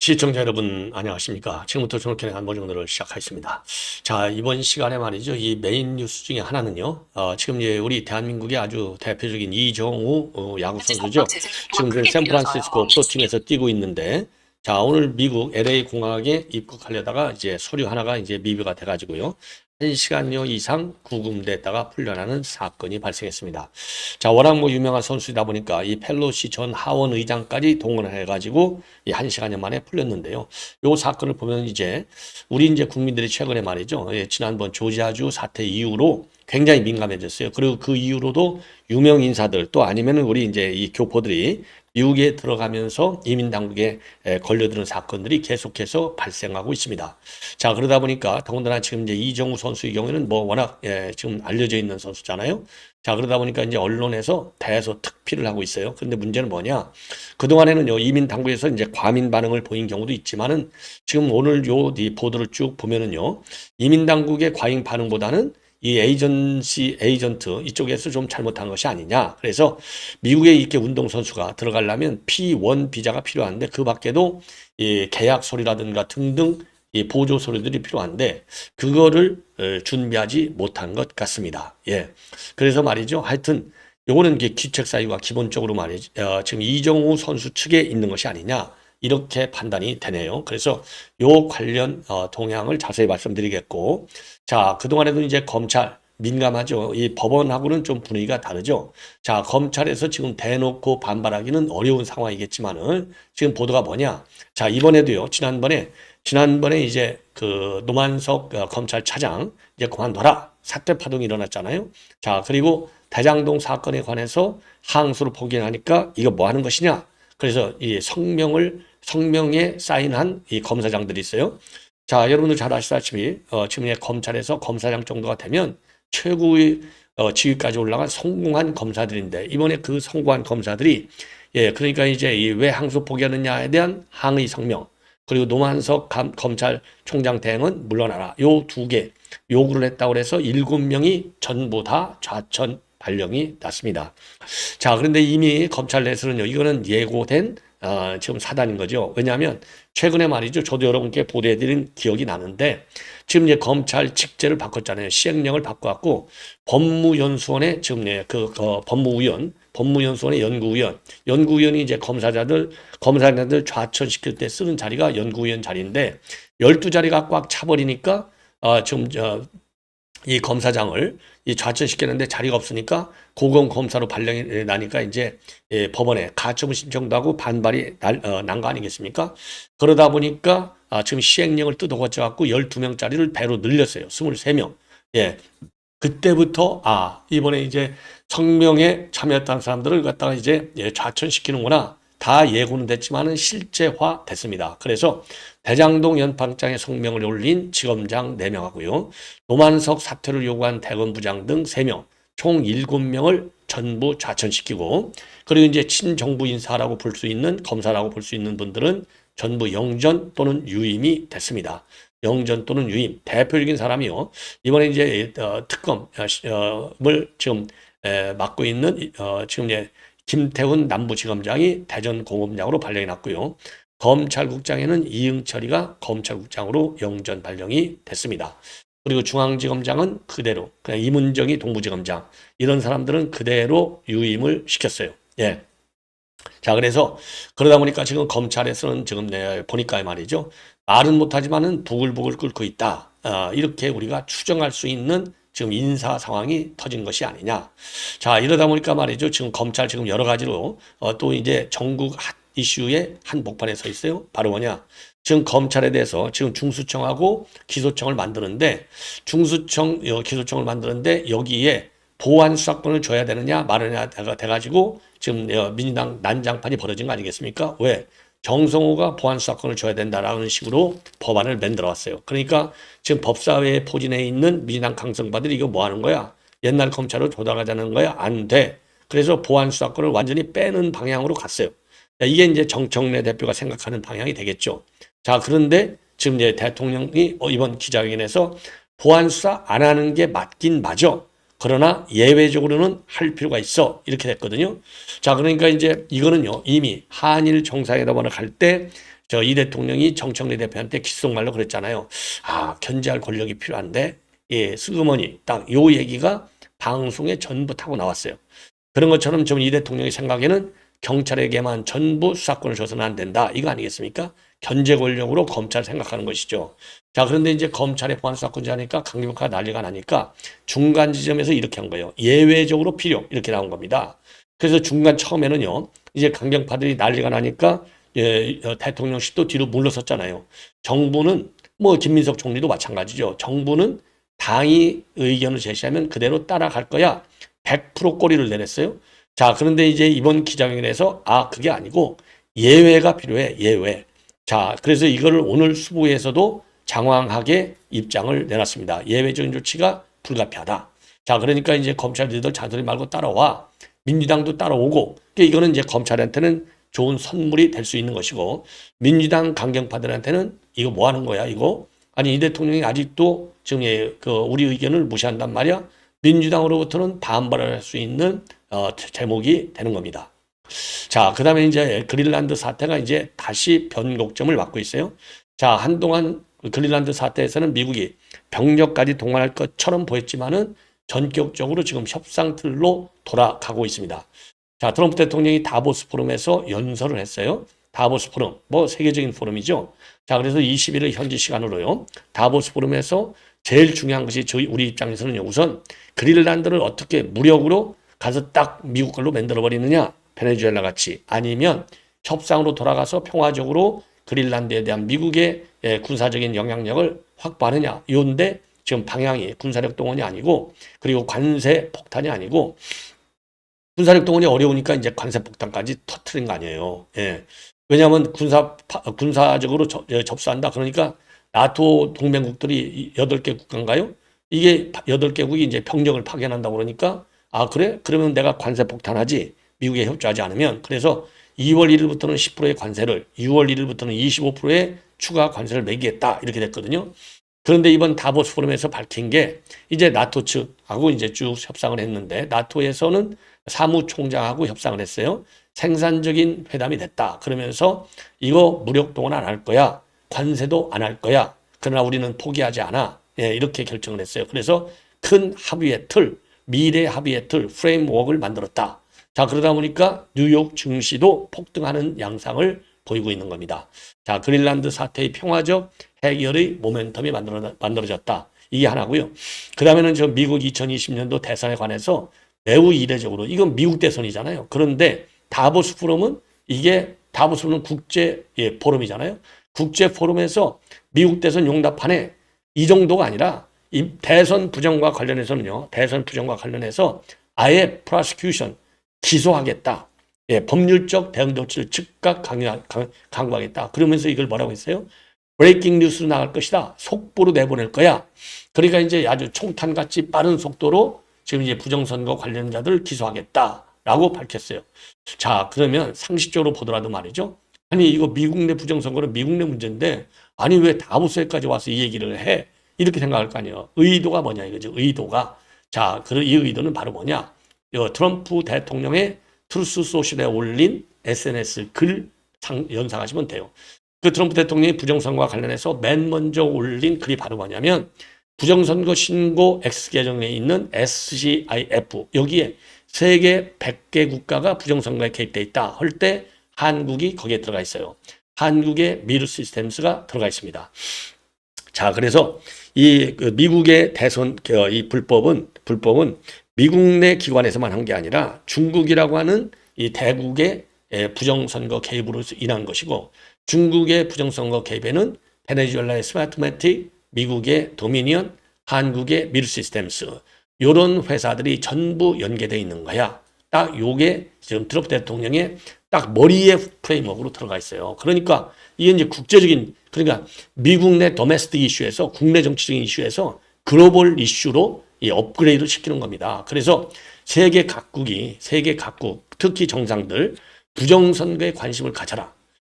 시청자 여러분 안녕하십니까. 지금부터 저녁에 안보정도를 시작하겠습니다. 자, 이번 시간에 말이죠. 이 메인 뉴스 중에 하나는요. 지금 이제 우리 대한민국의 아주 대표적인 이정우 야구 선수죠. 지금 그 샌프란시스코 프로팀에서 뛰고 있는데, 자, 오늘 미국 LA 공항에 입국하려다가 이제 서류 하나가 이제 미비가 돼가지고요. 1시간여 이상 구금됐다가 풀려나는 사건이 발생했습니다. 자, 워낙 뭐 유명한 선수이다 보니까 이 펠로시 전 하원 의장까지 동원해가지고 이 1시간여 만에 풀렸는데요. 요 사건을 보면 이제 우리 이제 국민들이 최근에 말이죠. 지난번 조지아주 사태 이후로 굉장히 민감해졌어요. 그리고 그 이후로도 유명 인사들 또 아니면은 우리 이제 이 교포들이 미국에 들어가면서 이민 당국에 걸려드는 사건들이 계속해서 발생하고 있습니다. 자, 그러다 보니까 더군다나 지금 이제 이정우 선수의 경우에는 뭐 워낙 지금 알려져 있는 선수잖아요. 자, 그러다 보니까 이제 언론에서 대서 특필을 하고 있어요. 근데 문제는 뭐냐? 그동안에는요, 이민 당국에서 이제 과민 반응을 보인 경우도 있지만은 지금 오늘 이 보도를 쭉 보면은요, 이민 당국의 과잉 반응보다는 이 에이전트 이쪽에서 좀 잘못한 것이 아니냐. 그래서 미국에 이렇게 운동선수가 들어가려면 P1 비자가 필요한데 그 밖에도 이 계약 서류라든가 등등 이 보조 서류들이 필요한데 그거를 준비하지 못한 것 같습니다. 예. 그래서 말이죠. 하여튼 요거는 귀책 사유가 기본적으로 말이죠. 지금 이정우 선수 측에 있는 것이 아니냐. 이렇게 판단이 되네요. 그래서 요 관련 동향을 자세히 말씀드리겠고, 자, 그동안에도 이제 검찰 민감하죠. 이 법원하고는 좀 분위기가 다르죠. 자, 검찰에서 지금 대놓고 반발하기는 어려운 상황이겠지만은 지금 보도가 뭐냐? 자, 이번에도요. 지난번에 이제 그 노만석 검찰차장 이제 그만둬라 사퇴 파동이 일어났잖아요. 자, 그리고 대장동 사건에 관해서 항소를 포기하니까 이거 뭐 하는 것이냐? 그래서 이 성명에 사인한 이 검사장들이 있어요. 자, 여러분들 잘 아시다시피 지금 검찰에서 검사장 정도가 되면 최고의 지위까지 올라간 성공한 검사들인데 이번에 그 성공한 검사들이 그러니까 이제 왜 항소 포기하느냐에 대한 항의 성명 그리고 노만석 검찰총장 대행은 물러나라 요 두 개 요구를 했다고 해서 7명이 전부 다 좌천 발령이 났습니다. 자, 그런데 이미 검찰 내에서는요, 이거는 예고된 지금 사단인 거죠. 왜냐하면 최근에 말이죠. 저도 여러분께 보도해드린 기억이 나는데 지금 이제 검찰 직제를 바꿨잖아요. 시행령을 바꿔갖고 법무연수원에 지금 법무연수원의 연구위원이 이제 검사자들 좌천시킬 때 쓰는 자리가 연구위원 자리인데 12자리가 꽉 차버리니까 지금 이 검사장을 이 좌천시키는데 자리가 없으니까 고검검사로 발령이 나니까 이제 법원에 가처분 신청도 하고 반발이 난 거 아니겠습니까? 그러다 보니까 지금 시행령을 뜯어고쳐 갖고 12명짜리를 배로 늘렸어요. 23명. 예. 그때부터 이번에 이제 성명에 참여했던 사람들을 갖다가 이제 좌천시키는구나. 다 예고는 됐지만은 실제화 됐습니다. 그래서 대장동 연판장에 성명을 올린 지검장 4명하고요. 노만석 사퇴를 요구한 대검부장 등 3명, 총 7명을 전부 좌천시키고 그리고 이제 친정부 인사라고 볼 수 있는 검사라고 볼 수 있는 분들은 전부 영전 또는 유임이 됐습니다. 영전 또는 유임. 대표적인 사람이요. 이번에 이제 특검을 지금 맡고 있는 지금 김태훈 남부지검장이 대전공업장으로 발령이 났고요. 검찰국장에는 이응철이가 검찰국장으로 영전 발령이 됐습니다. 그리고 중앙지검장은 그대로, 그냥 이문정이 동부지검장, 이런 사람들은 그대로 유임을 시켰어요. 예. 자, 그래서 그러다 보니까 지금 검찰에서는 지금 보니까 말이죠. 말은 못하지만은 부글부글 끓고 있다. 이렇게 우리가 추정할 수 있는 지금 인사 상황이 터진 것이 아니냐. 자, 이러다 보니까 말이죠. 지금 검찰 지금 여러 가지로 또 이제 전국 핫 이슈의 한복판에 서 있어요. 바로 뭐냐. 지금 검찰에 대해서 지금 중수청하고 기소청을 만드는데 기소청을 만드는데 여기에 보안 수사권을 줘야 되느냐 말느냐 돼가지고 지금 민주당 난장판이 벌어진 거 아니겠습니까? 왜? 정성호가 보안 수사권을 줘야 된다라는 식으로 법안을 만들어 왔어요. 그러니까 지금 법사위에 포진해 있는 민주당 강성파들이 이거 뭐 하는 거야? 옛날 검찰로 돌아가자는 거야? 안 돼. 그래서 보안 수사권을 완전히 빼는 방향으로 갔어요. 이게 이제 정청래 대표가 생각하는 방향이 되겠죠. 자, 그런데 지금 이제 대통령이 이번 기자회견에서 보안 수사 안 하는 게 맞긴 맞아. 그러나 예외적으로는 할 필요가 있어. 이렇게 됐거든요. 자, 그러니까 이제 이거는요, 이미 한일 정상회담을 할 때 저 이 대통령이 정청래 대표한테 귓속말로 그랬잖아요. 아, 견제할 권력이 필요한데, 예, 슬그머니 딱 요 얘기가 방송에 전부 타고 나왔어요. 그런 것처럼 지금 이 대통령의 생각에는 경찰에게만 전부 수사권을 줘서는 안 된다. 이거 아니겠습니까? 견제 권력으로 검찰 생각하는 것이죠. 자, 그런데 이제 검찰에 보안 수사권자 하니까 강력하게 난리가 나니까 중간 지점에서 이렇게 한 거예요. 예외적으로 필요. 이렇게 나온 겁니다. 그래서 중간 처음에는요, 이제 강경파들이 난리가 나니까 대통령실도 뒤로 물러섰잖아요. 정부는 뭐 김민석 총리도 마찬가지죠. 정부는 당이 의견을 제시하면 그대로 따라갈 거야. 100% 꼬리를 내렸어요. 자, 그런데 이제 이번 기자회견에서 그게 아니고 예외가 필요해. 예외. 자, 그래서 이거를 오늘 수부에서도 장황하게 입장을 내놨습니다. 예외적인 조치가 불가피하다. 자, 그러니까 이제 검찰들 잔소리 말고 따라와. 민주당도 따라오고. 그러니까 이거는 이제 검찰한테는 좋은 선물이 될 수 있는 것이고, 민주당 강경파들한테는 이거 뭐 하는 거야, 이거? 아니, 이 대통령이 아직도 지금 우리 의견을 무시한단 말이야? 민주당으로부터는 반발을 할 수 있는 제목이 되는 겁니다. 자, 그 다음에 이제 그린란드 사태가 이제 다시 변곡점을 맞고 있어요. 자, 한동안 그린란드 사태에서는 미국이 병력까지 동원할 것처럼 보였지만은 전격적으로 지금 협상 틀로 돌아가고 있습니다. 자, 트럼프 대통령이 다보스 포럼에서 연설을 했어요. 다보스 포럼, 뭐 세계적인 포럼이죠. 자, 그래서 21일 현지 시간으로요. 다보스 포럼에서 제일 중요한 것이 우리 입장에서는요. 우선 그린란드를 어떻게 무력으로 가서 딱 미국 걸로 만들어버리느냐. 베네수엘라 같이. 아니면 협상으로 돌아가서 평화적으로 그린란드에 대한 미국의 군사적인 영향력을 확보하느냐. 이런데 지금 방향이 군사력 동원이 아니고, 그리고 관세 폭탄이 아니고, 군사력 동원이 어려우니까 이제 관세 폭탄까지 터트린 거 아니에요. 예. 왜냐하면 군사적으로 접수한다. 그러니까 나토 동맹국들이 8개 국가인가요? 이게 8개국이 이제 병력을 파견한다고 그러니까, 그래? 그러면 내가 관세 폭탄하지. 미국에 협조하지 않으면. 그래서 2월 1일부터는 10%의 관세를, 6월 1일부터는 25%의 추가 관세를 매기겠다. 이렇게 됐거든요. 그런데 이번 다보스 포럼에서 밝힌 게 이제 나토 측하고 이제 쭉 협상을 했는데, 나토에서는 사무총장하고 협상을 했어요. 생산적인 회담이 됐다. 그러면서 이거 무력 동원 안 할 거야. 관세도 안 할 거야. 그러나 우리는 포기하지 않아. 예, 이렇게 결정을 했어요. 그래서 큰 합의의 틀, 미래 합의의 틀, 프레임워크를 만들었다. 자, 그러다 보니까 뉴욕 증시도 폭등하는 양상을 보이고 있는 겁니다. 자, 그린란드 사태의 평화적 해결의 모멘텀이 만들어졌다. 이게 하나고요. 그 다음에는 저 미국 2020년도 대선에 관해서 매우 이례적으로, 이건 미국 대선이잖아요. 그런데 다보스 포럼은 다보스 포럼은 국제 포럼이잖아요. 국제 포럼에서 미국 대선 용납하네. 이 정도가 아니라 이 대선 부정과 관련해서는요. 대선 부정과 관련해서 아예 프로시큐션 기소하겠다. 예, 법률적 대응 조치를 즉각 강구하겠다. 그러면서 이걸 뭐라고 했어요? 브레이킹 뉴스로 나갈 것이다. 속보로 내보낼 거야. 그러니까 이제 아주 총탄같이 빠른 속도로 지금 이제 부정선거 관련자들을 기소하겠다라고 밝혔어요. 자, 그러면 상식적으로 보더라도 말이죠. 아니, 이거 미국 내 부정선거는 미국 내 문제인데, 아니, 왜 다보스에까지 와서 이 얘기를 해? 이렇게 생각할 거 아니에요. 의도가 뭐냐, 이거죠. 의도가. 자, 이 의도는 바로 뭐냐? 트럼프 대통령의 트루스 소셜에 올린 SNS 글 연상하시면 돼요. 그 트럼프 대통령이 부정선거와 관련해서 맨 먼저 올린 글이 바로 뭐냐면, 부정선거 신고 X 계정에 있는 SCIF, 여기에 세계 100개 국가가 부정선거에 개입돼 있다 할 때 한국이 거기에 들어가 있어요. 한국의 미르 시스템스가 들어가 있습니다. 자, 그래서 이 미국의 대선 이 불법은 미국 내 기관에서만 한 게 아니라 중국이라고 하는 이 대국의 부정선거 개입으로 인한 것이고, 중국의 부정선거 개입에는 베네수엘라의 스마트매틱, 미국의 도미니언, 한국의 미르 시스템스, 이런 회사들이 전부 연계되어 있는 거야. 딱 요게 지금 트럼프 대통령의 딱 머리에 프레임워크로 들어가 있어요. 그러니까 이게 이제 국제적인, 그러니까 미국 내 도메스틱 이슈에서, 국내 정치적인 이슈에서 글로벌 이슈로 이 업그레이드 시키는 겁니다. 그래서 세계 각국, 특히 정상들 부정선거에 관심을 가져라.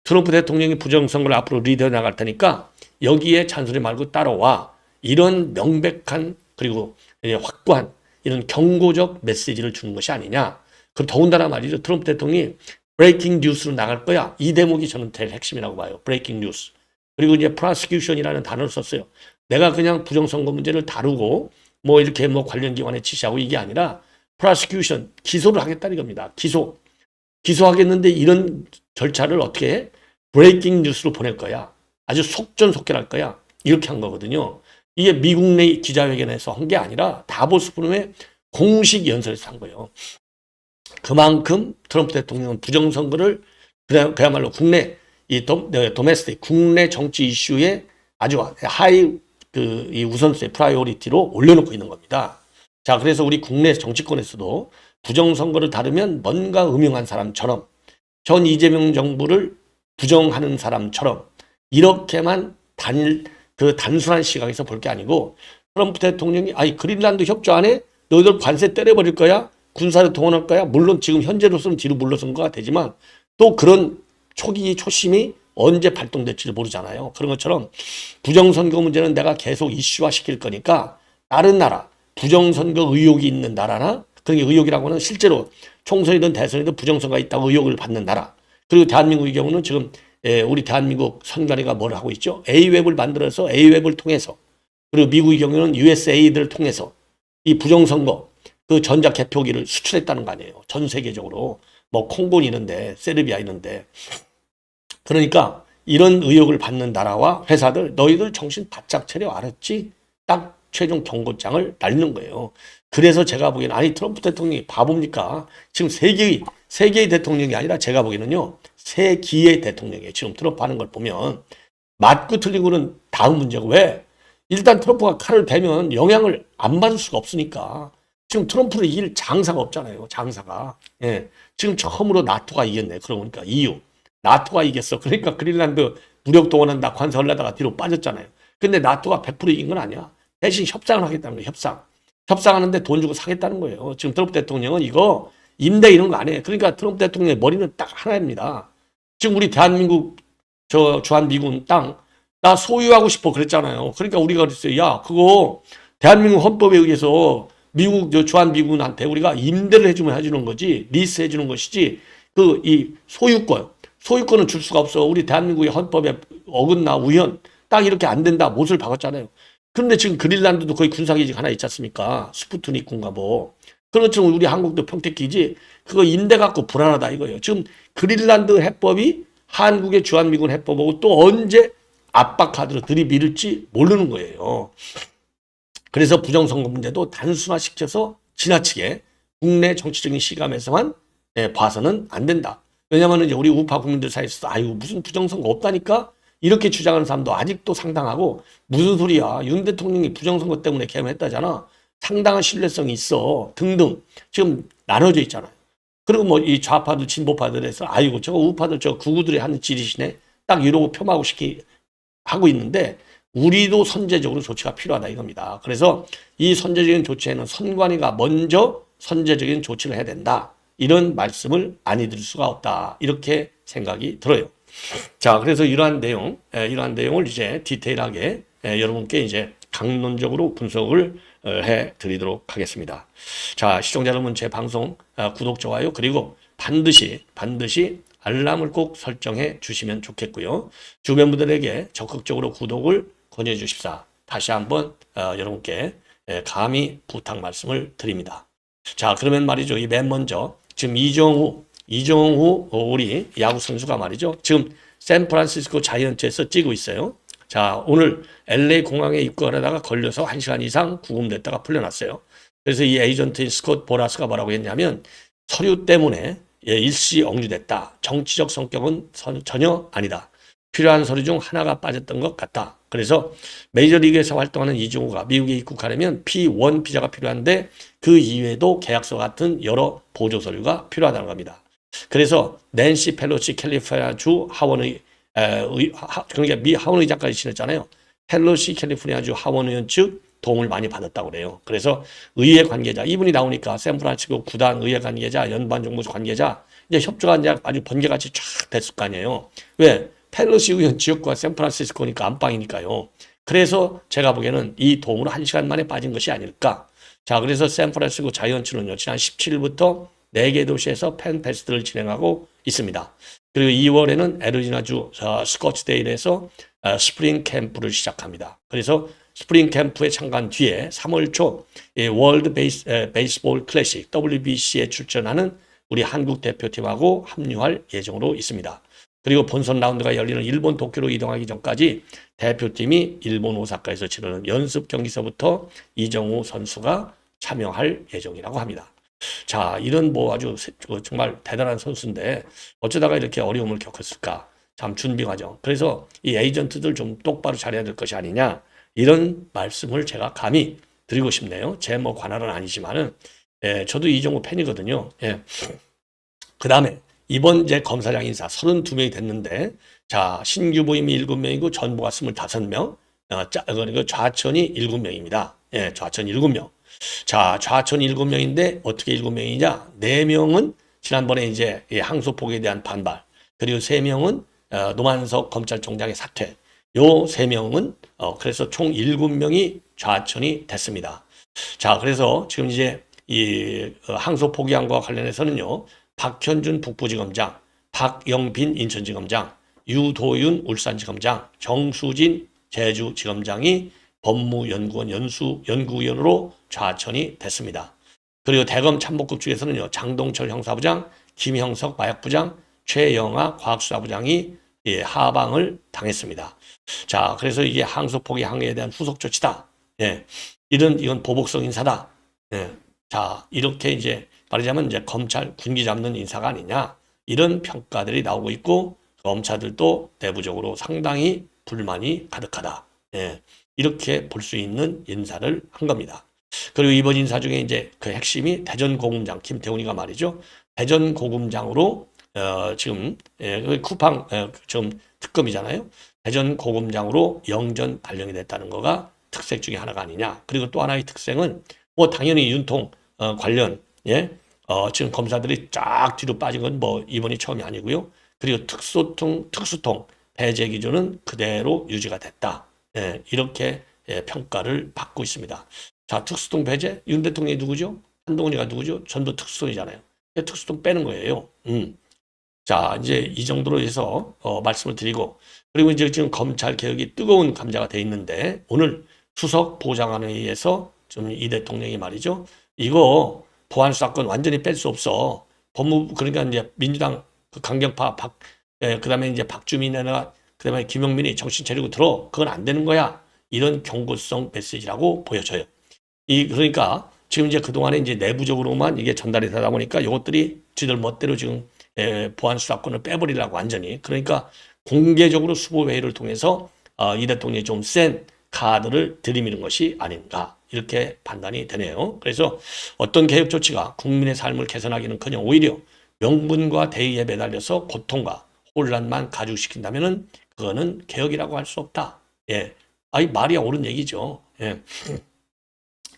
트럼프 대통령이 부정선거를 앞으로 리드해 나갈 테니까 여기에 잔소리 말고 따라와. 이런 명백한 그리고 확고한 이런 경고적 메시지를 주는 것이 아니냐. 그리고 더군다나 말이죠. 트럼프 대통령이 브레이킹 뉴스로 나갈 거야. 이 대목이 저는 제일 핵심이라고 봐요. 브레이킹 뉴스. 그리고 이제 prosecution이라는 단어를 썼어요. 내가 그냥 부정선거 문제를 다루고 뭐 이렇게 뭐 관련 기관에 지시하고 이게 아니라 prosecution, 기소를 하겠다는 겁니다. 기소하겠는데 이런 절차를 어떻게 해? 브레이킹 뉴스로 보낼 거야. 아주 속전속결할 거야. 이렇게 한 거거든요. 이게 미국 내 기자회견에서 한 게 아니라 다보스 포럼의 공식 연설에서 한 거예요. 그만큼 트럼프 대통령은 부정선거를 그야말로 국내 도메스틱 국내 정치 이슈에 아주 하이 이 우선순위 프라이오리티로 올려놓고 있는 겁니다. 자, 그래서 우리 국내 정치권에서도 부정선거를 다루면 뭔가 음흉한 사람처럼 현 이재명 정부를 부정하는 사람처럼 이렇게만 단순한 시각에서 볼 게 아니고 트럼프 대통령이 그린란드 협조안에 너희들 관세 때려버릴 거야? 군사를 동원할 거야? 물론 지금 현재로서는 뒤로 물러선 거가 되지만 또 그런 초심이 언제 발동될지 모르잖아요. 그런 것처럼 부정선거 문제는 내가 계속 이슈화 시킬 거니까 다른 나라, 부정선거 의혹이 있는 나라나 그런 게 의혹이라고 하는 실제로 총선이든 대선이든 부정선거가 있다고 의혹을 받는 나라. 그리고 대한민국의 경우는 지금 우리 대한민국 선관위가 뭘 하고 있죠? A웹을 만들어서 A웹을 통해서 그리고 미국의 경우는 USAID를 통해서 이 부정선거 그 전자 개표기를 수출했다는 거 아니에요. 전 세계적으로 뭐 콩고 있는데 세르비아 있는데 그러니까 이런 의혹을 받는 나라와 회사들 너희들 정신 바짝 차려 알았지? 딱 최종 경고장을 날리는 거예요. 그래서 제가 보기에는 트럼프 대통령이 바보입니까? 지금 세 개의 대통령이 아니라 제가 보기에는요. 세 기의 대통령이에요. 지금 트럼프 하는 걸 보면 맞고 틀리고는 다음 문제고 왜? 일단 트럼프가 칼을 대면 영향을 안 받을 수가 없으니까 지금 트럼프를 이길 장사가 없잖아요. 장사가. 예. 지금 처음으로 나토가 이겼네. 그러니까 EU. 나토가 이겼어. 그러니까 그린란드 무력 동원한다. 관세하려다가 뒤로 빠졌잖아요. 근데 나토가 100% 이긴 건 아니야. 대신 협상을 하겠다는 거예요. 협상하는데 돈 주고 사겠다는 거예요. 지금 트럼프 대통령은 이거 임대 이런 거 안 해. 그러니까 트럼프 대통령의 머리는 딱 하나입니다. 지금 우리 대한민국 주한미군 땅 나 소유하고 싶어 그랬잖아요. 그러니까 우리가 그랬어요. 야 그거 대한민국 헌법에 의해서 미국 주한미군한테 우리가 임대를 해주는 거지 리스 해주는 것이지 이 소유권은 줄 수가 없어. 우리 대한민국의 헌법에 어긋나 우연 딱 이렇게 안 된다. 못을 박았잖아요. 그런데 지금 그린란드도 거의 군사기지가 하나 있지 않습니까? 스푸트닉 군가 뭐. 그런 것처럼 우리 한국도 평택기지 그거 임대 갖고 불안하다 이거예요. 지금 그린란드 해법이 한국의 주한미군 해법하고 또 언제 압박카드로 들이밀을지 모르는 거예요. 그래서 부정선거 문제도 단순화시켜서 지나치게 국내 정치적인 시감에서만 봐서는 안 된다. 왜냐하면 이제 우리 우파 국민들 사이에서 무슨 부정선거 없다니까 이렇게 주장하는 사람도 아직도 상당하고 무슨 소리야. 윤 대통령이 부정선거 때문에 개헌했다잖아. 상당한 신뢰성이 있어. 등등. 지금 나눠져 있잖아요. 그리고 뭐 이 좌파들 진보파들에서 저거 우파들 저 구구들이 하는 짓이시네. 딱 이러고 폄하고 하고 있는데 우리도 선제적으로 조치가 필요하다 이겁니다. 그래서 이 선제적인 조치에는 선관위가 먼저 선제적인 조치를 해야 된다. 이런 말씀을 안 해드릴 수가 없다. 이렇게 생각이 들어요. 자, 그래서 이러한 내용을 이제 디테일하게 여러분께 이제 강론적으로 분석을 해 드리도록 하겠습니다. 자, 시청자 여러분 제 방송 구독, 좋아요 그리고 반드시 알람을 꼭 설정해 주시면 좋겠고요. 주변 분들에게 적극적으로 구독을 권해 주십사. 다시 한번 여러분께 감히 부탁 말씀을 드립니다. 자, 그러면 말이죠. 맨 먼저 지금 이정후 우리 야구 선수가 말이죠. 지금 샌프란시스코 자이언츠에서 뛰고 있어요. 자, 오늘 LA 공항에 입국하려다가 걸려서 1시간 이상 구금됐다가 풀려났어요. 그래서 이 에이전트인 스콧 보라스가 뭐라고 했냐면 서류 때문에 일시 억류됐다. 정치적 성격은 전혀 아니다. 필요한 서류 중 하나가 빠졌던 것 같다. 그래서 메이저리그에서 활동하는 이정우가 미국에 입국하려면 P1 비자가 필요한데 그 이외에도 계약서 같은 여러 보조 서류가 필요하다는 겁니다. 그래서 낸시 펠로시 캘리포니아주 하원의 그러니까 하원 의장까지 지냈잖아요. 펠로시 캘리포니아주 하원 의원 측 도움을 많이 받았다고 그래요. 그래서 의회 관계자 이분이 나오니까 샌프란시스코 구단 의회 관계자 연방정부 관계자 이제 협조가 이제 아주 번개같이 쫙 됐을 거 아니에요. 왜? 펠로시 의원 지역구가 샌프란시스코니까 안방이니까요. 그래서 제가 보기에는 이 도움으로 1시간 만에 빠진 것이 아닐까. 자, 그래서 샌프란시스코 자이언츠는요 지난 17일부터 4개 도시에서 팬 페스트를 진행하고 있습니다. 그리고 2월에는 애리조나주 스코츠데일에서 스프링 캠프를 시작합니다. 그래서 스프링 캠프에 참가한 뒤에 3월 초 월드 베이스볼 클래식 WBC에 출전하는 우리 한국 대표팀하고 합류할 예정으로 있습니다. 그리고 본선 라운드가 열리는 일본 도쿄로 이동하기 전까지 대표팀이 일본 오사카에서 치르는 연습 경기서부터 이정우 선수가 참여할 예정이라고 합니다. 자, 이런 뭐 아주 정말 대단한 선수인데 어쩌다가 이렇게 어려움을 겪었을까? 참 준비 과정. 그래서 이 에이전트들 좀 똑바로 잘해야 될 것이 아니냐? 이런 말씀을 제가 감히 드리고 싶네요. 제 뭐 관할은 아니지만은 저도 이정우 팬이거든요. 예. 그 다음에 이번 이제 검사장 인사 32명이 됐는데, 자, 신규 부임이 7명이고 전부가 25명, 그리고 좌천이 7명입니다. 예, 좌천 7명. 자, 좌천 7명인데 어떻게 7명이냐? 4명은 지난번에 이제 항소폭에 대한 반발, 그리고 3명은 노만석 검찰총장의 사퇴, 요 3명은 그래서 총 7명이 좌천이 됐습니다. 자, 그래서 지금 이제 이 항소 포기안과 관련해서는요, 박현준 북부지검장, 박영빈 인천지검장, 유도윤 울산지검장, 정수진 제주지검장이 법무연구원 연구위원으로 좌천이 됐습니다. 그리고 대검 참모급 중에서는요, 장동철 형사부장, 김형석 마약부장, 최영하 과학수사부장이 하방을 당했습니다. 자, 그래서 이게 항소포기 항해에 대한 후속 조치다. 예, 이건 보복성 인사다. 예, 자, 이렇게 이제 말하자면 이제 검찰 군기 잡는 인사가 아니냐, 이런 평가들이 나오고 있고, 검사들도 내부적으로 상당히 불만이 가득하다. 예, 이렇게 볼 수 있는 인사를 한 겁니다. 그리고 이번 인사 중에 이제 그 핵심이 대전고검장 김태훈이가 말이죠. 대전고검장으로 지금 쿠팡 지금 특검이잖아요. 대전고검장으로 영전 발령이 됐다는 거가 특색 중에 하나가 아니냐. 그리고 또 하나의 특색은 뭐 당연히 윤통 관련 지금 검사들이 쫙 뒤로 빠진 건 뭐 이번이 처음이 아니고요. 그리고 특수통 배제 기준은 그대로 유지가 됐다. 이렇게 평가를 받고 있습니다. 자, 특수통 배제, 윤 대통령이 누구죠? 한동훈이가 누구죠? 전부 특수통이잖아요. 특수통 빼는 거예요. 자, 이제 이 정도로 해서 말씀을 드리고, 그리고 이제 지금 검찰 개혁이 뜨거운 감자가 돼 있는데, 오늘 수석 보좌관에 의해서 좀 이 대통령이 말이죠, 이거 보안수사권 완전히 뺄 수 없어. 법무부, 그러니까 이제 민주당 그 강경파 그다음에 이제 박주민이나 그다음에 김용민이 정신 차리고 들어. 그건 안 되는 거야. 이런 경고성 메시지라고 보여져요. 그러니까 지금 이제 그동안에 이제 내부적으로만 이게 전달이 되다 보니까 이것들이 지들 멋대로 지금 보안수사권을 빼버리려고 완전히. 그러니까 공개적으로 수보회의를 통해서 이 대통령이 좀 센 카드를 들이미는 것이 아닌가, 이렇게 판단이 되네요. 그래서 어떤 개혁 조치가 국민의 삶을 개선하기는커녕 오히려 명분과 대의에 매달려서 고통과 혼란만 가중시킨다면은 그거는 개혁이라고 할 수 없다. 예, 말이 옳은 얘기죠. 예.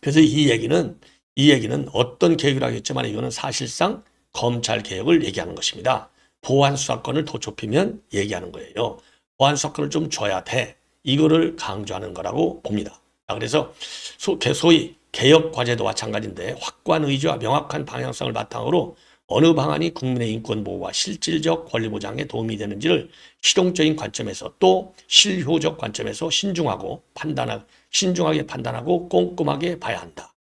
그래서 이 얘기는 어떤 개혁이라고 했지만 이거는 사실상 검찰 개혁을 얘기하는 것입니다. 보안 수사권을 더 좁히면 얘기하는 거예요. 보안 수사권을 좀 줘야 돼. 이거를 강조하는 거라고 봅니다. 그래서 소위 개혁 과제도 마찬가지인데, 확고한 의지와 명확한 방향성을 바탕으로 어느 방안이 국민의 인권 보호와 실질적 권리 보장에 도움이 되는지를 실용적인 관점에서 또 실효적 관점에서 신중하게 판단하고 꼼꼼하게 봐야 한다.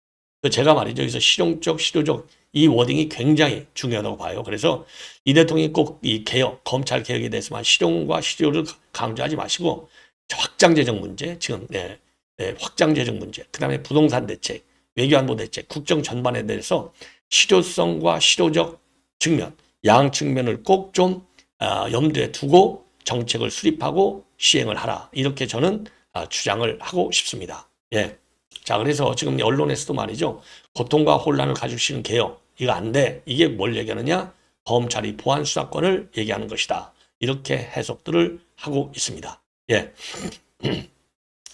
제가 말이죠, 여기서 실용적, 실효적 이 워딩이 굉장히 중요하다고 봐요. 그래서 이 대통령이 꼭 이 개혁, 검찰 개혁에 대해서만 실용과 실효를 강조하지 마시고, 확장 재정 문제, 지금 확장 재정 문제, 그다음에 부동산 대책, 외교안보 대책, 국정 전반에 대해서 실효성과 실효적 측면, 양 측면을 꼭 좀 염두에 두고 정책을 수립하고 시행을 하라. 이렇게 저는 주장을 하고 싶습니다. 예. 자, 그래서 지금 언론에서도 말이죠, 고통과 혼란을 가중시키는 개혁, 이거 안 돼. 이게 뭘 얘기하느냐? 검찰이 보안 수사권을 얘기하는 것이다. 이렇게 해석들을 하고 있습니다. 예.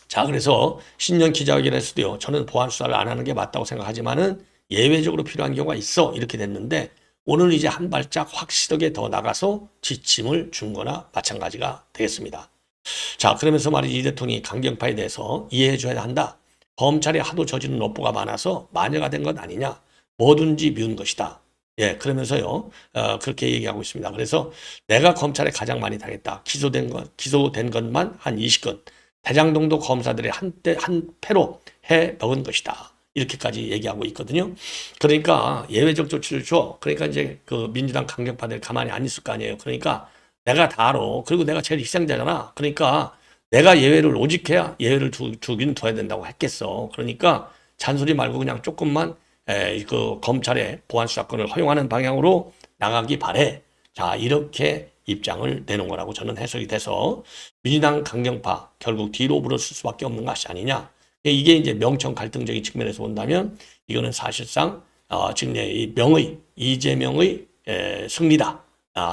자, 그래서 신년 기자회견에서도요, 저는 보안 수사를 안 하는 게 맞다고 생각하지만은 예외적으로 필요한 경우가 있어, 이렇게 됐는데, 오늘 이제 한 발짝 확실하게 더 나가서 지침을 준 거나 마찬가지가 되겠습니다. 자, 그러면서 말이지, 이 대통령이 강경파에 대해서 이해해 줘야 한다. 검찰이 하도 저지른 업보가 많아서 마녀가 된 것 아니냐. 뭐든지 미운 것이다. 예, 그러면서요, 그렇게 얘기하고 있습니다. 그래서 내가 검찰에 가장 많이 당했다. 기소된 것만 한 20건. 대장동도 검사들이 한 패로 해 먹은 것이다. 이렇게까지 얘기하고 있거든요. 그러니까 예외적 조치를 줘. 그러니까 이제 그 민주당 강경파들 가만히 안 있을 거 아니에요. 그러니까 내가 다 알아. 그리고 내가 제일 희생자잖아. 그러니까 내가 예외를 오직해야 예외를 두긴 둬야 된다고 했겠어. 그러니까 잔소리 말고 그냥 조금만 그 검찰의 보안 수사권을 허용하는 방향으로 나가기 바래. 자, 이렇게 입장을 내놓은 거라고 저는 해석이 돼서 민주당 강경파 결국 뒤로 물러설 수밖에 없는 것이 아니냐. 이게 이제 명청 갈등적인 측면에서 본다면 이거는 사실상 지금 이 이재명의 승리다.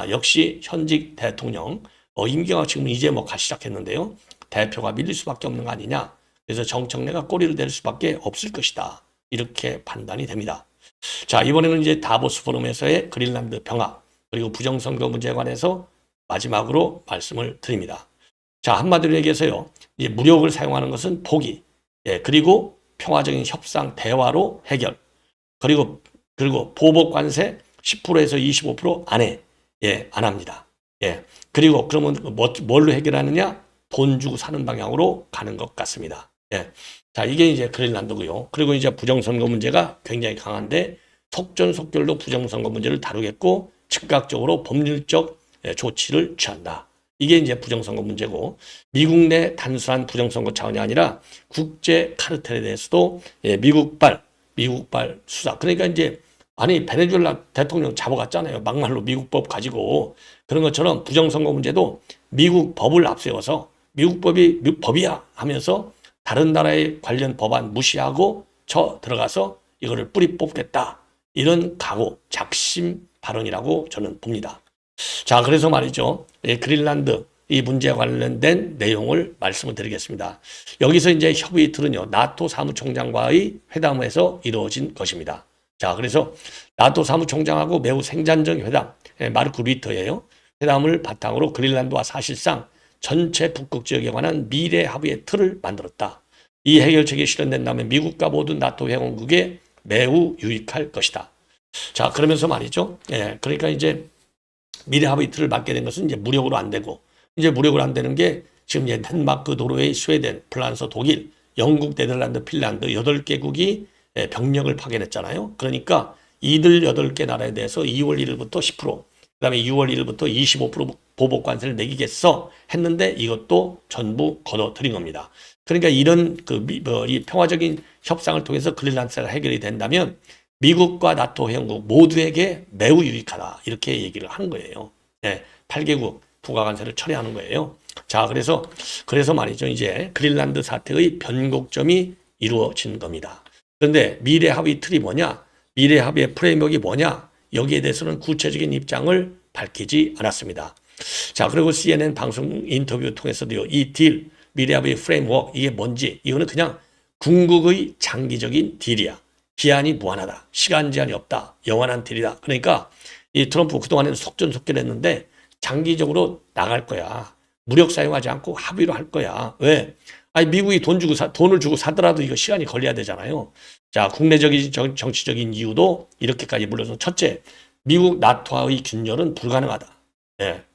역시 현직 대통령 임기가 지금 이제 뭐 가시 시작했는데요. 대표가 밀릴 수밖에 없는 거 아니냐. 그래서 정청래가 꼬리를 댈 수밖에 없을 것이다. 이렇게 판단이 됩니다. 자, 이번에는 이제 다보스 포럼에서의 그린란드 평화 그리고 부정선거 문제에 관해서 마지막으로 말씀을 드립니다. 자, 한마디로 얘기해서요. 이제 무력을 사용하는 것은 포기. 예, 그리고 평화적인 협상 대화로 해결. 그리고 보복 관세 10%에서 25% 안에 안 합니다. 예. 그리고 그러면 뭘로 해결하느냐? 돈 주고 사는 방향으로 가는 것 같습니다. 예. 자, 이게 이제 그린란드고요. 그리고 이제 부정선거 문제가 굉장히 강한데 속전속결로 부정선거 문제를 다루겠고 즉각적으로 법률적 조치를 취한다. 이게 이제 부정선거 문제고 미국 내 단순한 부정선거 차원이 아니라 국제 카르텔에 대해서도 미국발 수사. 그러니까 이제 아니 베네수엘라 대통령 잡아갔잖아요. 막말로 미국 법 가지고 그런 것처럼 부정선거 문제도 미국 법을 앞세워서 미국 법이 법이야 하면서 다른 나라의 관련 법안 무시하고 들어가서 이거를 뿌리 뽑겠다. 이런 각오, 작심 발언이라고 저는 봅니다. 자, 그래서 말이죠. 그린란드 이 문제와 관련된 내용을 말씀을 드리겠습니다. 여기서 이제 협의 이틀은요. 나토 사무총장과의 회담에서 이루어진 것입니다. 자, 그래서 나토 사무총장하고 매우 생산적 회담, 마르크 리터예요. 회담을 바탕으로 그린란드와 사실상 전체 북극 지역에 관한 미래 합의의 틀을 만들었다. 이 해결책이 실현된다면 미국과 모든 나토 회원국에 매우 유익할 것이다. 자, 그러면서 말이죠. 그러니까 이제 미래 합의 틀을 맡게 된 것은 이제 무력으로 안 되고, 이제 무력으로 안 되는 게 지금 이제 덴마크, 노르웨이, 스웨덴, 프랑스, 독일, 영국, 네덜란드, 핀란드 8개국이 병력을 파견했잖아요. 그러니까 이들 8개 나라에 대해서 2월 1일부터 10%, 그다음에 6월 1일부터 25% 보복 관세를 매기겠어 했는데 이것도 전부 걷어들인 겁니다. 그러니까 이런 이 평화적인 협상을 통해서 그린란드가 해결이 된다면 미국과 나토 회원국 모두에게 매우 유익하다. 이렇게 얘기를 하는 거예요. 8개국 부가 관세를 철회하는 거예요. 자, 그래서 말이죠. 이제 그린란드 사태의 변곡점이 이루어진 겁니다. 그런데 미래 합의 틀이 뭐냐? 미래 합의의 프레임워크가 뭐냐? 여기에 대해서는 구체적인 입장을 밝히지 않았습니다. 자, 그리고 CNN 방송 인터뷰 통해서도요. 이 딜, 미래 합의 프레임워크 이게 뭔지 이거는 그냥 궁극의 장기적인 딜이야. 기한이 무한하다. 시간 제한이 없다. 영원한 딜이다. 그러니까 이 트럼프 그동안에는 속전속결했는데 장기적으로 나갈 거야. 무력 사용하지 않고 합의로 할 거야. 왜? 아니 미국이 돈을 주고 사더라도 이거 시간이 걸려야 되잖아요. 자, 국내적인 정치적인 이유도 이렇게까지 물러서 첫째, 미국 나토와의 균열은 불가능하다.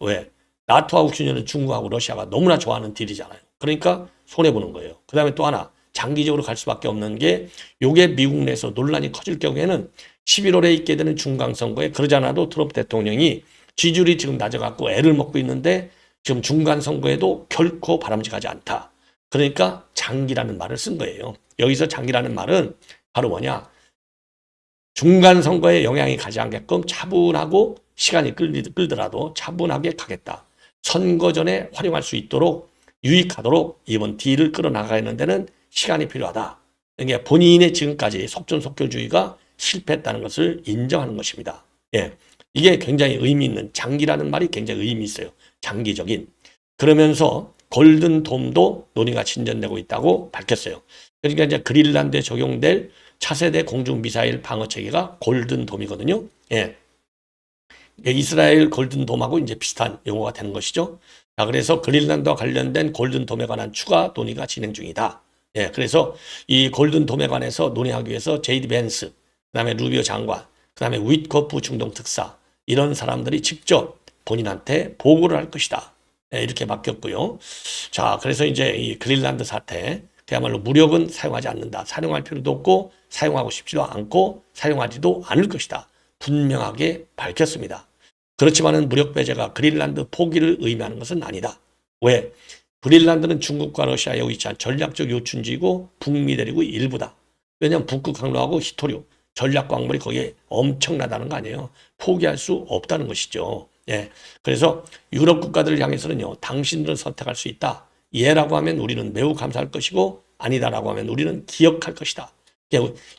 왜? 나토하고 균열은 중국하고 러시아가 너무나 좋아하는 딜이잖아요. 그러니까 손해보는 거예요. 그 다음에 또 하나 장기적으로 갈 수밖에 없는 게 요게 미국 내에서 논란이 커질 경우에는 11월에 있게 되는 중간선거에 그러지 않아도 트럼프 대통령이 지지율이 지금 낮아갖고 애를 먹고 있는데 지금 중간선거에도 결코 바람직하지 않다. 그러니까 장기라는 말을 쓴 거예요. 여기서 장기라는 말은 바로 뭐냐. 중간선거에 영향이 가지 않게끔 차분하고 시간이 끌더라도 차분하게 가겠다. 선거 전에 활용할 수 있도록 유익하도록 이번 딜을 끌어나가는 데는 시간이 필요하다. 그러니까 본인의 지금까지 속전속결주의가 실패했다는 것을 인정하는 것입니다. 이게 굉장히 의미 있는 장기라는 말이 굉장히 의미 있어요. 장기적인. 그러면서 골든돔도 논의가 진전되고 있다고 밝혔어요. 그러니까 이제 그린란드에 적용될 차세대 공중미사일 방어체계가 골든돔이거든요. 이스라엘 골든돔하고 이제 비슷한 용어가 되는 것이죠. 자, 그래서 그린란드와 관련된 골든돔에 관한 추가 논의가 진행 중이다. 그래서 이 골든돔에 관해서 논의하기 위해서 제이디 벤스, 그다음에 루비오 장관, 그다음에 위트코프 중동 특사 이런 사람들이 직접 본인한테 보고를 할 것이다. 이렇게 맡겼고요. 자, 그래서 이제 이 그린란드 사태 그야말로 무력은 사용하지 않는다. 사용할 필요도 없고 사용하고 싶지도 않고 사용하지도 않을 것이다. 분명하게 밝혔습니다. 그렇지만은 무력 배제가 그린란드 포기를 의미하는 것은 아니다. 왜? 그린란드는 중국과 러시아에 위치한 전략적 요충지이고 북미 대륙의 일부다. 왜냐하면 북극 항로하고 히토류 전략 광물이 거기에 엄청나다는 거 아니에요. 포기할 수 없다는 것이죠. 예. 그래서 유럽 국가들을 향해서는요, 당신들은 선택할 수 있다. 예라고 하면 우리는 매우 감사할 것이고, 아니다라고 하면 우리는 기억할 것이다.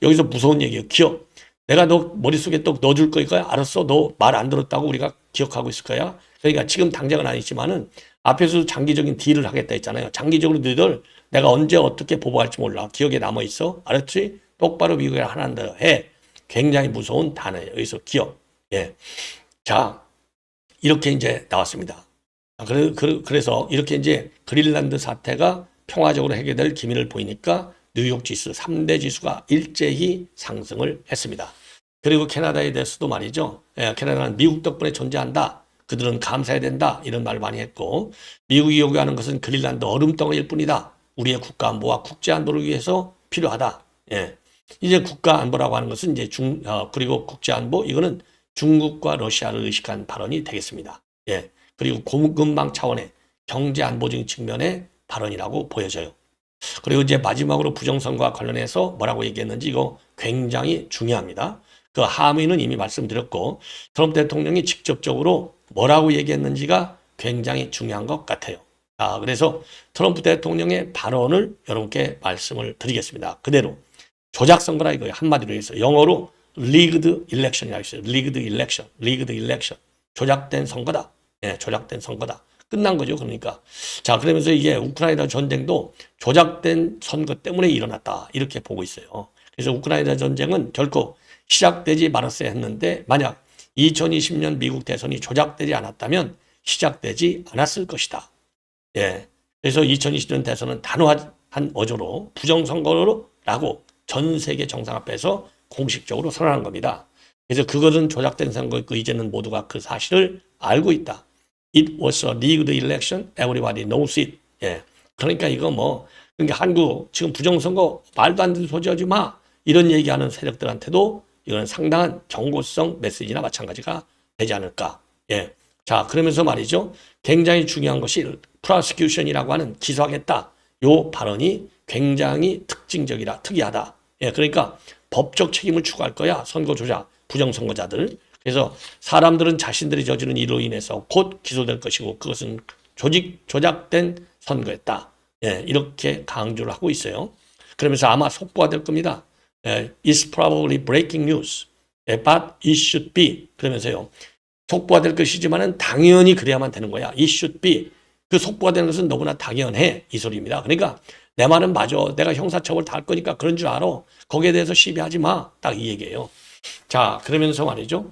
여기서 무서운 얘기예요. 기억. 내가 너 머릿속에 또 넣어줄 거야. 알았어. 너 말 안 들었다고 우리가 기억하고 있을 거야. 그러니까 지금 당장은 아니지만은 앞에서 장기적인 딜을 하겠다 했잖아요. 장기적으로 너희들 내가 언제 어떻게 보복할지 몰라. 기억에 남아 있어. 알았지? 똑바로 미국에 하나는 대로 해. 굉장히 무서운 단어예요. 여기서 기억. 예. 자, 이렇게 이제 나왔습니다. 그래서 이렇게 이제 그린란드 사태가 평화적으로 해결될 기미를 보이니까 뉴욕 지수 3대 지수가 일제히 상승을 했습니다. 그리고 캐나다에 대해서도 말이죠. 캐나다는 미국 덕분에 존재한다. 그들은 감사해야 된다. 이런 말을 많이 했고 미국이 요구하는 것은 그린란드 얼음덩어리일 뿐이다. 우리의 국가안보와 국제안보를 위해서 필요하다. 예. 이제 국가안보라고 하는 것은 이제 그리고 국제안보 이거는 중국과 러시아를 의식한 발언이 되겠습니다. 예. 그리고 공급망 차원의 경제안보적인 측면의 발언이라고 보여져요. 그리고 이제 마지막으로 부정선거와 관련해서 뭐라고 얘기했는지 이거 굉장히 중요합니다. 그 함의는 이미 말씀드렸고 트럼프 대통령이 직접적으로 뭐라고 얘기했는지가 굉장히 중요한 것 같아요. 그래서 트럼프 대통령의 발언을 여러분께 말씀을 드리겠습니다. 그대로 조작선거라 이거예요. 한마디로 해서 영어로 rigged election이라고 있어요. rigged election. 조작된 선거다. 예, 조작된 선거다. 끝난 거죠. 그러니까. 자, 그러면서 이게 우크라이나 전쟁도 조작된 선거 때문에 일어났다. 이렇게 보고 있어요. 그래서 우크라이나 전쟁은 결코 시작되지 말았어야 했는데 만약 2020년 미국 대선이 조작되지 않았다면 시작되지 않았을 것이다. 예. 그래서 2020년 대선은 단호한 어조로 부정선거라고 전 세계 정상 앞에서 공식적으로 선언한 겁니다. 그래서 그것은 조작된 선거였고 이제는 모두가 그 사실을 알고 있다. It was a rigged election. Everybody knows it. 예. 그러니까 이거 그러니까 한국 지금 부정선거 말도 안 되는 소리 하지 마. 이런 얘기하는 세력들한테도 이거는 상당한 경고성 메시지나 마찬가지가 되지 않을까. 예. 자, 그러면서 말이죠. 굉장히 중요한 것이 prosecution이라고 하는 기소하겠다. 요 발언이 굉장히 특이하다. 예, 그러니까 법적 책임을 추구할 거야. 선거 조작, 부정선거자들. 그래서 사람들은 자신들이 저지른 일로 인해서 곧 기소될 것이고 그것은 조작된 선거였다. 예, 이렇게 강조를 하고 있어요. 그러면서 아마 속보가 될 겁니다. It's probably breaking news, but it should be. 그러면서요. 속보가 될 것이지만은 당연히 그래야만 되는 거야. It should be. 그 속보가 되는 것은 너무나 당연해. 이 소리입니다. 그러니까 내 말은 맞아. 내가 형사처벌 다 할 거니까 그런 줄 알아. 거기에 대해서 시비하지 마. 딱 이 얘기예요. 자, 그러면서 말이죠.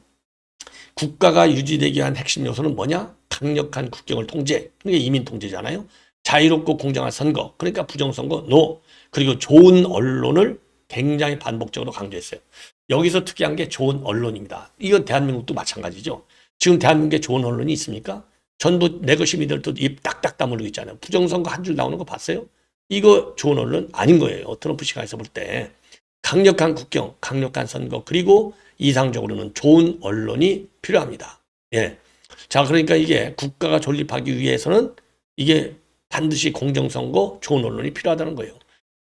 국가가 유지되기 위한 핵심 요소는 뭐냐? 강력한 국경을 통제. 그게 이민 통제잖아요. 자유롭고 공정한 선거. 그러니까 부정선거, 노. 그리고 좋은 언론을 굉장히 반복적으로 강조했어요. 여기서 특이한 게 좋은 언론입니다. 이건 대한민국도 마찬가지죠. 지금 대한민국에 좋은 언론이 있습니까? 전부 내 것이 믿을듯 입 딱딱 다물고 있잖아요. 부정선거 한 줄 나오는 거 봤어요? 이거 좋은 언론 아닌 거예요. 트럼프 시간에서 볼 때. 강력한 국경, 강력한 선거, 그리고 이상적으로는 좋은 언론이 필요합니다. 예. 자, 그러니까 이게 국가가 존립하기 위해서는 이게 반드시 공정선거, 좋은 언론이 필요하다는 거예요.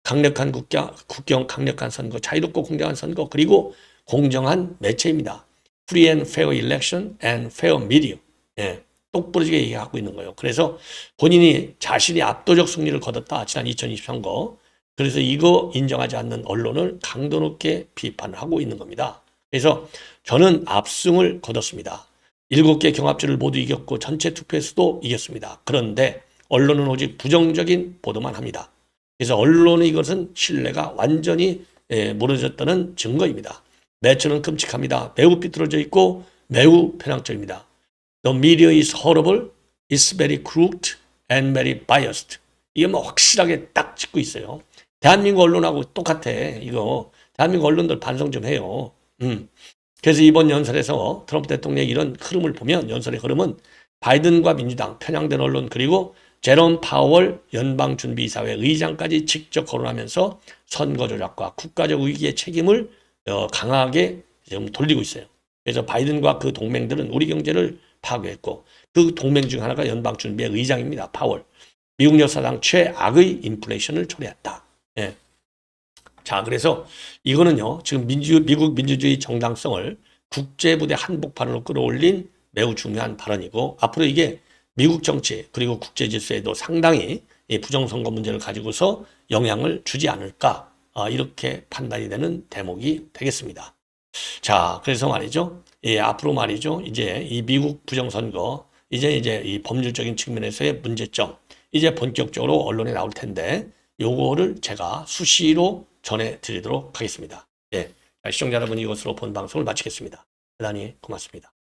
강력한 국경, 강력한 선거, 자유롭고 공정한 선거, 그리고 공정한 매체입니다. Free and fair election and fair media. 예. 똑부러지게 얘기하고 있는 거예요. 그래서 본인이 자신이 압도적 승리를 거뒀다. 지난 2023거. 그래서 이거 인정하지 않는 언론을 강도 높게 비판을 하고 있는 겁니다. 그래서 저는 압승을 거뒀습니다. 7개 경합지를 모두 이겼고 전체 투표에서도 이겼습니다. 그런데 언론은 오직 부정적인 보도만 합니다. 그래서 언론의 이것은 신뢰가 완전히 무너졌다는 증거입니다. 매체는 끔찍합니다. 매우 삐뚤어져 있고 매우 편향적입니다. The media is horrible, it's very crooked and very biased. 이게 확실하게 딱 짚고 있어요. 대한민국 언론하고 똑같아. 이거 대한민국 언론들 반성 좀 해요. 그래서 이번 연설에서 트럼프 대통령의 이런 흐름을 보면 연설의 흐름은 바이든과 민주당, 편향된 언론 그리고 제롬 파월 연방준비이사회 의장까지 직접 거론하면서 선거 조작과 국가적 위기의 책임을 강하게 좀 돌리고 있어요. 그래서 바이든과 그 동맹들은 우리 경제를 파괴했고 그 동맹 중 하나가 연방준비의 의장입니다. 파월. 미국 역사상 최악의 인플레이션을 초래했다. 예. 자, 그래서 이거는요, 지금 미국 민주주의 정당성을 국제부대 한복판으로 끌어올린 매우 중요한 발언이고, 앞으로 이게 미국 정치, 그리고 국제 질서에도 상당히 이 부정선거 문제를 가지고서 영향을 주지 않을까, 이렇게 판단이 되는 대목이 되겠습니다. 자, 그래서 말이죠. 예, 앞으로 말이죠. 이제 이 미국 부정선거, 이제 이 법률적인 측면에서의 문제점, 이제 본격적으로 언론에 나올 텐데, 요거를 제가 수시로 전해드리도록 하겠습니다. 예, 시청자 여러분 이것으로 본 방송을 마치겠습니다. 대단히 고맙습니다.